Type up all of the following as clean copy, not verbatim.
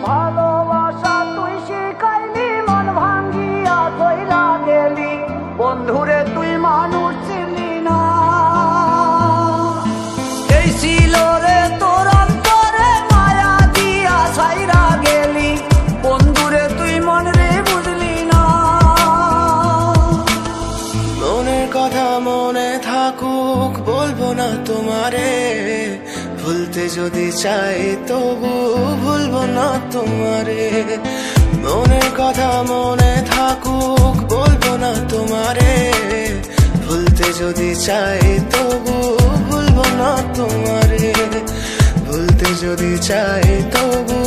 ভালোবাসা তুই শিখাইলি, মন ভাঙ্গিয়া চইলা গেলি, বন্ধুরে তুই মানুষ ছিলি না। এই ছিল রে তোর অন্তরে মায়া দিয়া ছাইরা গেলি, বন্ধুরে তুই মন রে বুঝলি না। মনের কথা মনে থাকুক বলবো না তোমারে, ভুলতে যদি চাই তবু ভুলবো না তোমারে। মনের কথা মনে থাকুক বলবো না তোমারে, ভুলতে যদি চাই তবু ভুলবো না তোমারে। ভুলতে যদি চাই তবু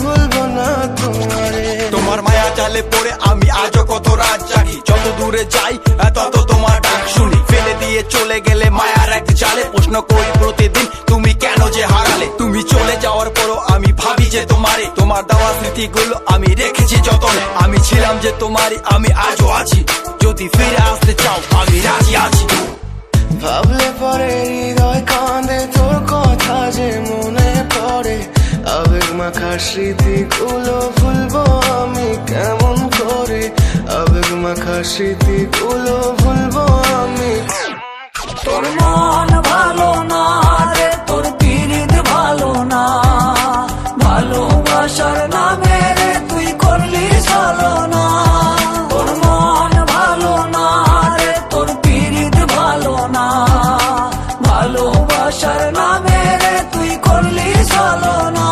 ভুলবো না তোমারে। তোমার মায়া জালে পড়ে আমি আজও কত রাত জাগি, যত দূরে যাই তত তোমার ডাক শুনি। ফেলে দিয়ে চলে গেলে মায়ার এক জালে, প্রশ্ন করি প্রতিদিন তুমি কেন যে হারালে। তুমি চলে যাওয়ার পরও আমি ভাবি যে তোমারে, তোমার দেওয়া স্মৃতিগুলো আমি রেখেছি যতনে। আমি ছিলাম যে তোমারই, আমি আজও আছি, যদি ফিরে আসতে চাও আমি রাজি আছি। ভাবলে পরে হৃদয় কাঁদে, তোর কথা যে মনে পড়ে। আবেগ মাখা স্মৃতিগুলো ভুলবো আমি কেমন করে, আবেগ মাখা স্মৃতিগুলো ভুলবো আমি। তোর মন ভালো না রে, তোর পিরিত ভালো না, ভালোবাসার নামে রে তুই করলি ছলনা। তোর মন ভালো না রে, তোর পিরিত ভালো না, ভালোবাসার নামে রে তুই করলি ছলনা।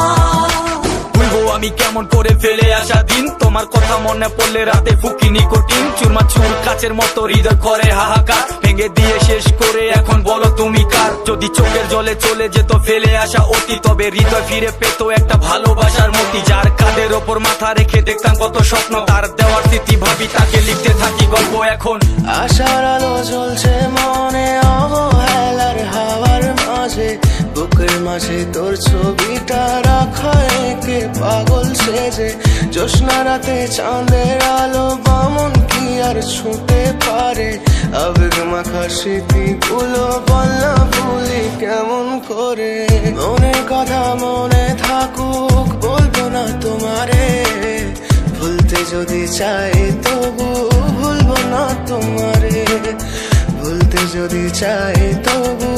ভুলবো আমি কেমন করে ফেলে আসা দিন, তোমার কথা মনে পড়লে রাতে ফুকি নিকোটিন। চুরমা চুর কাচের মতো হৃদয় করে হাহাকার, ভেঙে দিয়ে শেষ করে এখন বলো তুমি কার। যদি চোখের জলে চলে যেত ফেলে আসা অতি, তবে হৃদয় ফিরে পেত একটা ভালোবাসার মতি। যার কাঁধের ওপর মাথা রেখে দেখতাম কত স্বপ্ন, তার দেওয়ার স্মৃতি ভাবি তাকে লিখতে থাকি গল্প এখন। আশার আলো জ্বলছে মনে অবহেলার হাওয়ার মাঝে, বুকের মাঝে তোর ছবিটা রাখা একে পাগল সেজে। জ্যোৎস্না রাতে চাঁদের আলো বামন কি আর ছুঁতে পারে, আবেগ মাখা স্মৃতিগুলো বলনা ভুলি কেমন করে। মনের কথা মনে থাকুক বলবো না তোমারে, ভুলতে যদি চাই তবু ভুলবো না তোমারে। ভুলতে যদি চাই তবু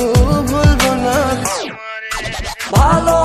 ভুলবো না তোমারে। ভালো